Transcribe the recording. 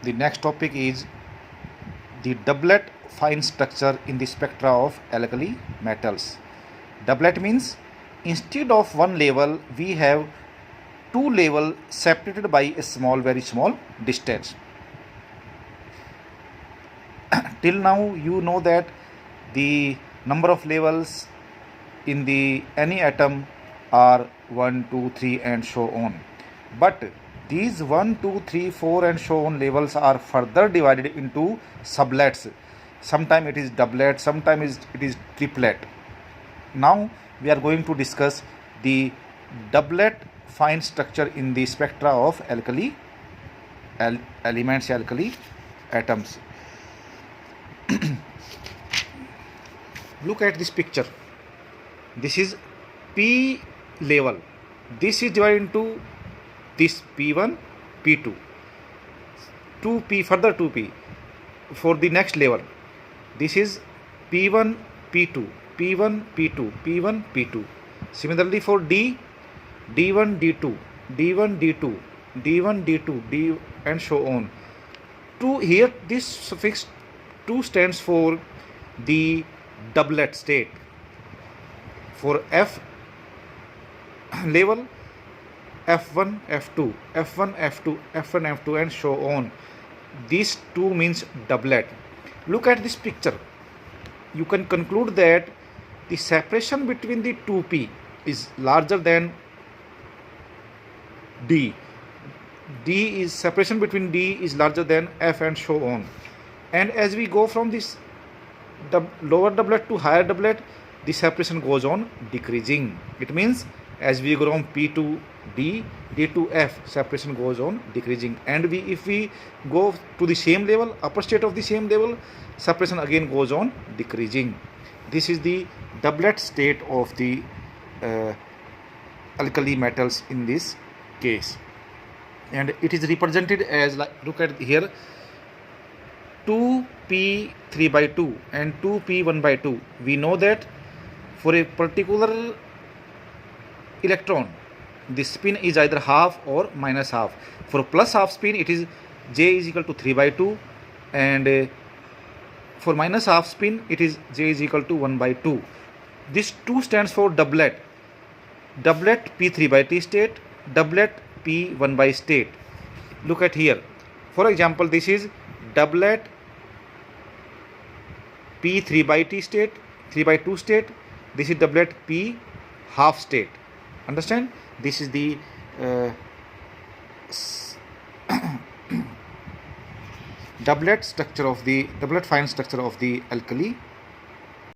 The next topic is the doublet fine structure in the spectra of alkali metals. Doublet means instead of one level we have two levels separated by a small, very small distance. Till now you know that the number of levels in the any atom are 1, 2, 3 and so on. But these 1, 2, 3, 4 and so on levels are further divided into sublets. Sometimes it is doublet, sometimes it is triplet. Now we are going to discuss the doublet fine structure in the spectra of alkali elements, alkali atoms. Look at this picture. This is P level. This is divided into this P1, P2, 2P, further 2P for the next level. This is P1, P2, P1, P2, P1, P2. Similarly for D, D1, D2, D1, D2, D1, D2, D and so on. Here this suffix 2 stands for the doublet state. For F level, F1, F2, F1, F2, F1, F2 and so on. These two means doublet. Look at this picture. You can conclude that the separation between the 2P is larger than D. Separation between D is larger than F and so on. And as we go from this lower doublet to higher doublet, the separation goes on decreasing. It means as we go from P to D, D to F, separation goes on decreasing. And if we go to the same level, upper state of the same level, separation again goes on decreasing. This is the doublet state of the alkali metals in this case. And it is represented as, like, look at here, 2p 3 by 2 and 2p 1 by 2. We know that for a particular electron, the spin is either half or minus half. For plus half spin, it is J is equal to 3 by 2, and for minus half spin, it is J is equal to 1 by 2. This 2 stands for doublet. Doublet P3 by T state, doublet P1 by state. Look at here. For example, this is doublet P3 by T state, 3 by 2 state. This is doublet P half state. Understand? This is the doublet structure of the doublet fine structure of the alkali